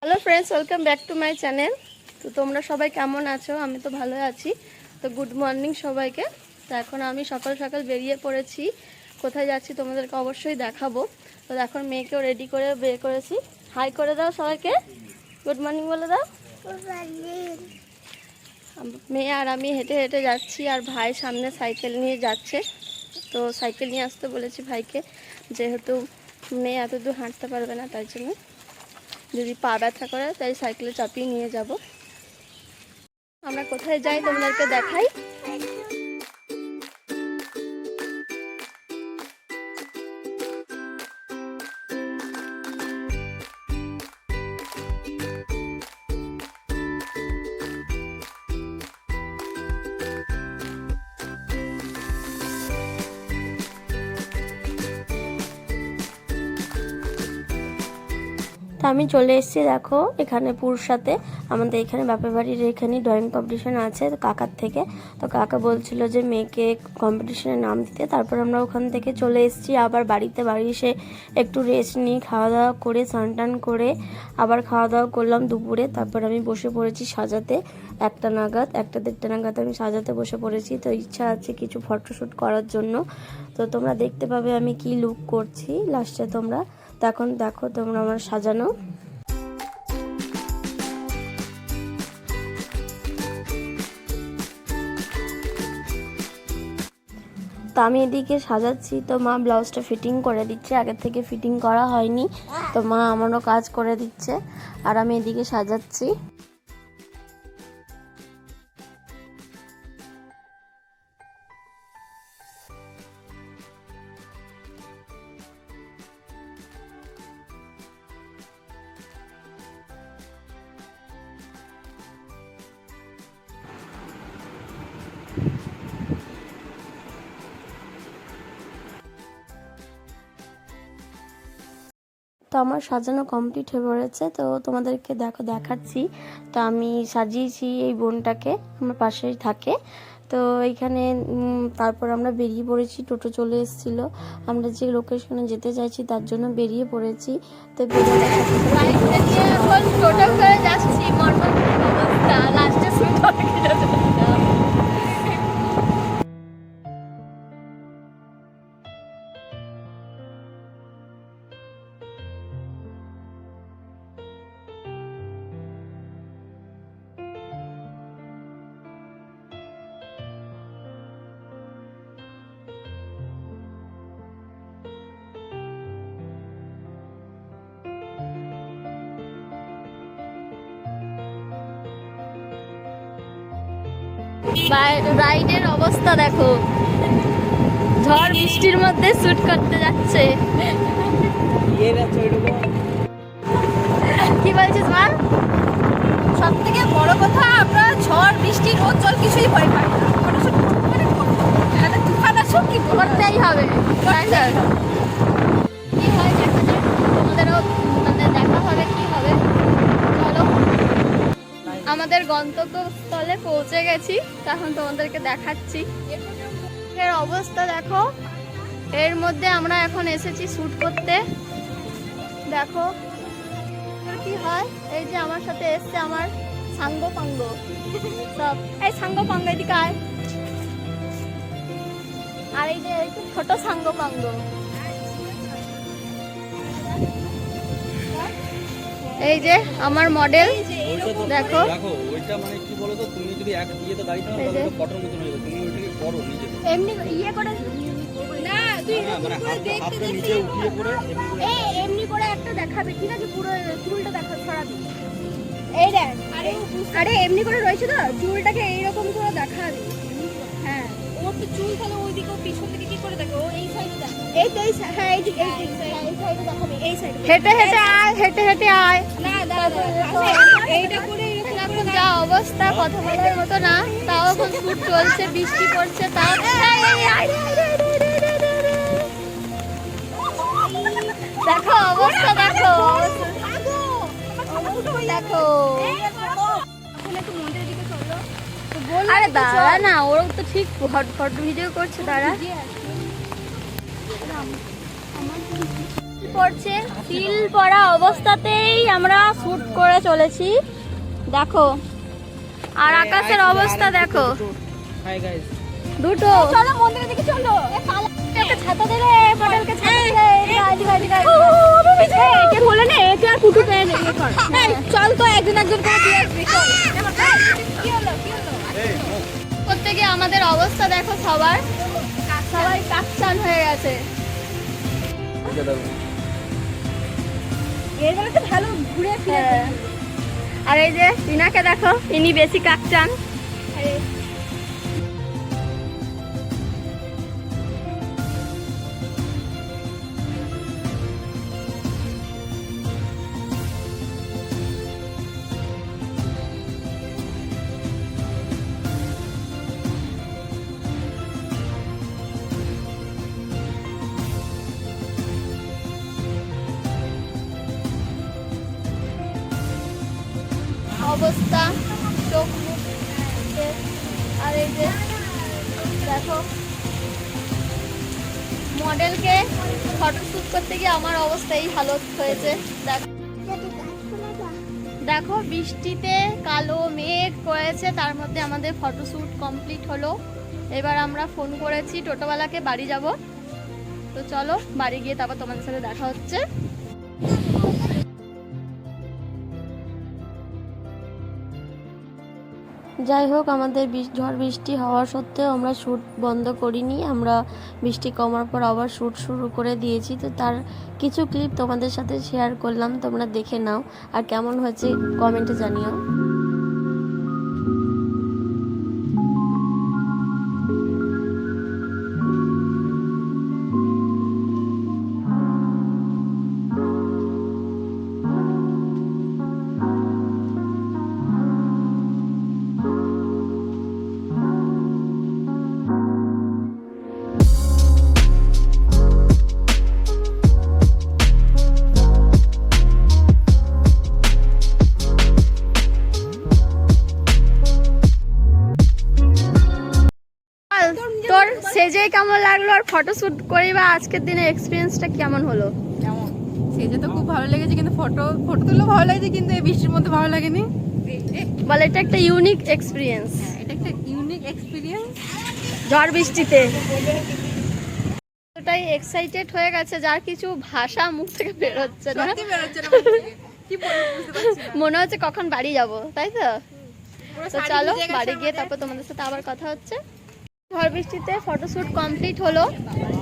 Hello friends, welcome back to my channel. তো তোমরা সবাই কেমন আছো? আমি তো ভালো আছি। তো গুড মর্নিং সবাইকে। তো এখন আমি সকাল সকাল বেরিয়ে পড়েছি। কোথায় যাচ্ছি তোমাদেরকে অবশ্যই দেখাবো। তো এখন মেয়েকেও রেডি করে বের করেছি। হাই করে দাও সবাইকে, গুড মর্নিং বলে দাও। মেয়ে আর আমি হেঁটে হেঁটে যাচ্ছি, আর ভাই সামনে সাইকেল নিয়ে যাচ্ছে। তো সাইকেল নিয়ে আসতে বলেছি ভাইকে, যেহেতু মেয়ে এত দূর হাঁটতে পারবে না, তাই জন্য যদি পা ব্যথা করে তাই সাইকেলে চাপিয়ে নিয়ে যাব। আমরা কোথায় যাই তোমাদেরকে দেখাই। তো আমি চলে এসেছি, দেখো এখানে পুরসাতে আমাদের এখানে বাপের বাড়ির এখানে ড্রয়িং কম্পিটিশন আছে কাকার থেকে। তো কাকা বলছিল যে মেয়েকে কম্পিটিশনে নাম দিতে। তারপর আমরা ওখান থেকে চলে এসেছি আবার বাড়ি এসে একটু রেস্ট নিয়ে খাওয়া দাওয়া করে স্নান টান করে আবার খাওয়া দাওয়া করলাম দুপুরে। তারপর আমি বসে পড়েছি সাজাতে, 1টা নাগাদ 1টা-1:30 নাগাদ আমি সাজাতে বসে পড়েছি। তো ইচ্ছা আছে কিছু ফটোশ্যুট করার জন্য। তো তোমরা দেখতে পাবে আমি কি লুক করছি লাস্টে তোমরা। তো এখন দেখো তোমরা আমার সাজানো। তো আমি এদিকে সাজাচ্ছি, তো মা ব্লাউজটা ফিটিং করে দিচ্ছে, আগের থেকে ফিটিং করা হয়নি। তো মা আমারও কাজ করে দিচ্ছে আর আমি এদিকে সাজাচ্ছি। তো আমার সাজানো কমপ্লিট হয়ে পড়েছে। তো তোমাদেরকে দেখাচ্ছি। তো আমি সাজিয়েছি এই বোনটাকে, আমার পাশেই থাকে। তো এইখানে তারপর আমরা বেরিয়ে পড়েছি, টোটো চলে এসেছিলো। আমরা যে লোকেশনে যেতে চাইছি তার জন্য বেরিয়ে পড়েছি। তো টোটো করে যাচ্ছি, রাইডের অবস্থা দেখো, ঝড় বৃষ্টির মধ্যে শুট করতে যাচ্ছে। কি বলছিস মা? সব থেকে বড় কথা, আমরা ঝড় বৃষ্টি রোদ জল কিছুই ভয় পাই না। তুফান আসুক কি করতেই হবে। কি হয় তোমাদেরও মানে দেখা হবে কি হবে। চলো, আমাদের গন্তব্যস্থলে পৌঁছে গেছি। এখন তোমাদেরকে দেখাচ্ছি এর অবস্থা দেখো। এর মধ্যে আমরা এখন এসেছি শুট করতে। দেখো কি হয়। এই যে আমার সাথে এসছে আমার সাঙ্গ পাঙ্গ সব। এই সাঙ্গ পাঙ্গ এদিকে আয়। আর এই যে ছোট সাঙ্গ পাঙ্গ, এই যে আমার মডেল দেখো। ওইটা মানে কি বলতো, তুমি যদি এক ইয়েতে দাঁড়িয়ে থাকো তাহলে তো ফটোর মতন হয়ে যাবে। তুমি ওইটাকে করো নিজে, এমনি ইয়ে করে না, তুই মানে হাতটা নিচে উঠিয়ে পড়ে এমনি করে একটা দেখাবে, ঠিক আছে? পুরো চুলটা দেখা ছড়াবি। এই দেখ, আরে এমনি করে রয়েছে তো, চুলটাকে এইরকম করে দেখাবি। হ্যাঁ, ওর তো চুল তাহলে ওইদিকে পিছন দিকে কি করে দেখো, এই সাইডে দেখো। এই তো হ্যাঁ, এই দিকে এই সাইডে দেখাবি, এই সাইডে। হেঁটে হেঁটে আয়। না দাদা, এইটা করে এখন যা অবস্থা কথা বলার মতো না। তাও এখন শুট চলছে, বৃষ্টি পড়ছে, তাও দেখো অবস্থা, দেখো দেখো। আরে দাঁড়া না, ওরা তো ঠিক ফটো ভিডিও করছে। দাঁড়া, পড়ছে, সিল পড়া অবস্থাতেই আমরা শুট করে চলেছি, দেখো। আর আকাশের অবস্থা দেখো, হাই গাইস। দুটো। চলো মন্দিরের দিকে চলো। একটা ছাতা দে রে, পটলকে ছাতা দে রে, গাড়ি গাড়ি গাড়ি। একে বলে নে, একে আর পুটু পেয়ে নে কর। চল তো একজন একজন করে দিয়ে আসবি চল। কি হলো কি হলো? করতে গিয়ে আমাদের অবস্থা দেখো, সবাই কাকচান হয়ে গেছে। এর বলে তো ভালো ঘুরে ফিরে। হ্যাঁ। আর এই যে রিনাকে দেখো, ইনি বেশি কাকচান। আরে অবস্থা চোখ মুখ শেষ। আর এই যে দেখো, মডেলকে ফটোশ্যুট করতে গিয়ে আমার অবস্থা এই হালত হয়েছে। দেখো বৃষ্টিতে কালো মেঘ করেছে, তার মধ্যে আমাদের ফটোশ্যুট কমপ্লিট হলো। এবার আমরা ফোন করেছি টোটোওয়ালাকে, বাড়ি যাব। তো চলো বাড়ি গিয়ে তারপর তোমাদের সাথে দেখা হচ্ছে। যাই হোক, আমাদের ঝড় বৃষ্টি হওয়া সত্ত্বেও আমরা শ্যুট বন্ধ করিনি। আমরা বৃষ্টি কমার পর আবার শ্যুট শুরু করে দিয়েছি। তো তার কিছু ক্লিপ তোমাদের সাথে শেয়ার করলাম, তোমরা দেখে নাও। আর কেমন হয়েছে কমেন্টে জানিও। তোর সেজে কেমন লাগলো, আর ফটোশুট করি বা আজকের দিনের এক্সপিরিয়েন্সটা কেমন হলো? কেমন সেজে তো খুব ভালো লেগেছে, কিন্তু ফটো তুললেও ভালো লাগছে, কিন্তু এই বৃষ্টির মধ্যে ভালো লাগেনি। বলে এটা একটা ইউনিক এক্সপিরিয়েন্স, এটা একটা ইউনিক এক্সপিরিয়েন্স ঝড় বৃষ্টিতে। এতটাই এক্সাইটেড হয়ে গেছে, যার কিছু ভাষা মুখ থেকে বেরোচ্ছে না। সত্যি বেরোচ্ছে না মুখ থেকে। কি বলবো বুঝতে পারছি না। মনে হচ্ছে কখন বাড়ি যাব, তাই তো? পুরো তো শাড়ি চলো ভিজে গেছে বাড়ি গিয়ে আমাদের। তারপর তোমাদের সাথে আবার কথা হচ্ছে। ঝড় বৃষ্টিতে ফটোশুট কমপ্লিট হলো।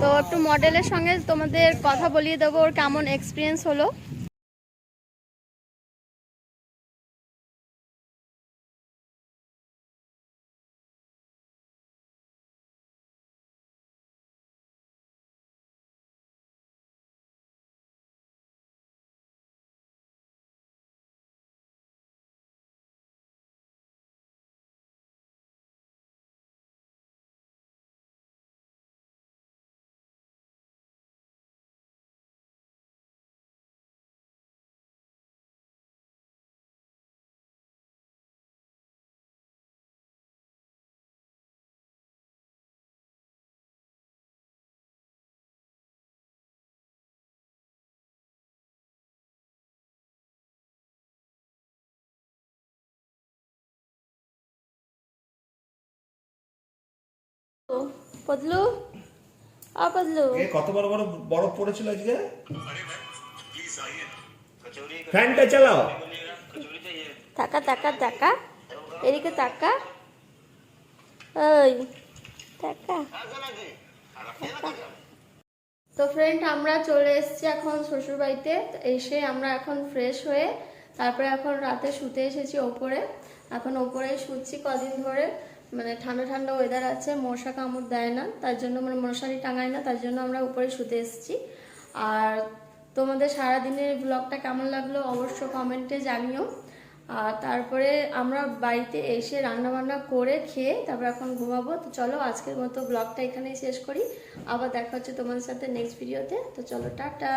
তো একটু মডেলের সঙ্গে তোমাদের কথা বলিয়ে দেবো ওর কেমন এক্সপিরিয়েন্স হলো। পদলু, পদলু, কত বড় বড় বরফ পড়েছিল আজকে। ফ্যানটা চালাও। তাকা তাকা তাকা, এদিকে তাকা, ওই তাকা। তো ফ্রেন্ড, আমরা চলে এসেছি এখন শ্বশুর বাড়িতে। এসে আমরা এখন ফ্রেশ হয়ে তারপরে এখন রাতে শুতে এসেছি ওপরে। এখন ওপরে শুচ্ছি কদিন ধরে, মানে ঠান্ডা ঠান্ডা ওয়েদার আছে, মশা কামড় দেয় না, তার জন্য মানে মশারি টাঙায় না, তার জন্য আমরা উপরে শুতে এসেছি। আর তোমাদের সারাদিনের ব্লগটা কেমন লাগলো অবশ্য কমেন্টে জানিও। আর তারপরে আমরা বাড়িতে এসে রান্না বান্না করে খেয়ে তারপর এখন ঘুমাবো। তো চলো আজকের মতো ব্লগটা এখানেই শেষ করি, আবার দেখা হচ্ছে তোমাদের সাথে নেক্সট ভিডিওতে। তো চলো টাটা।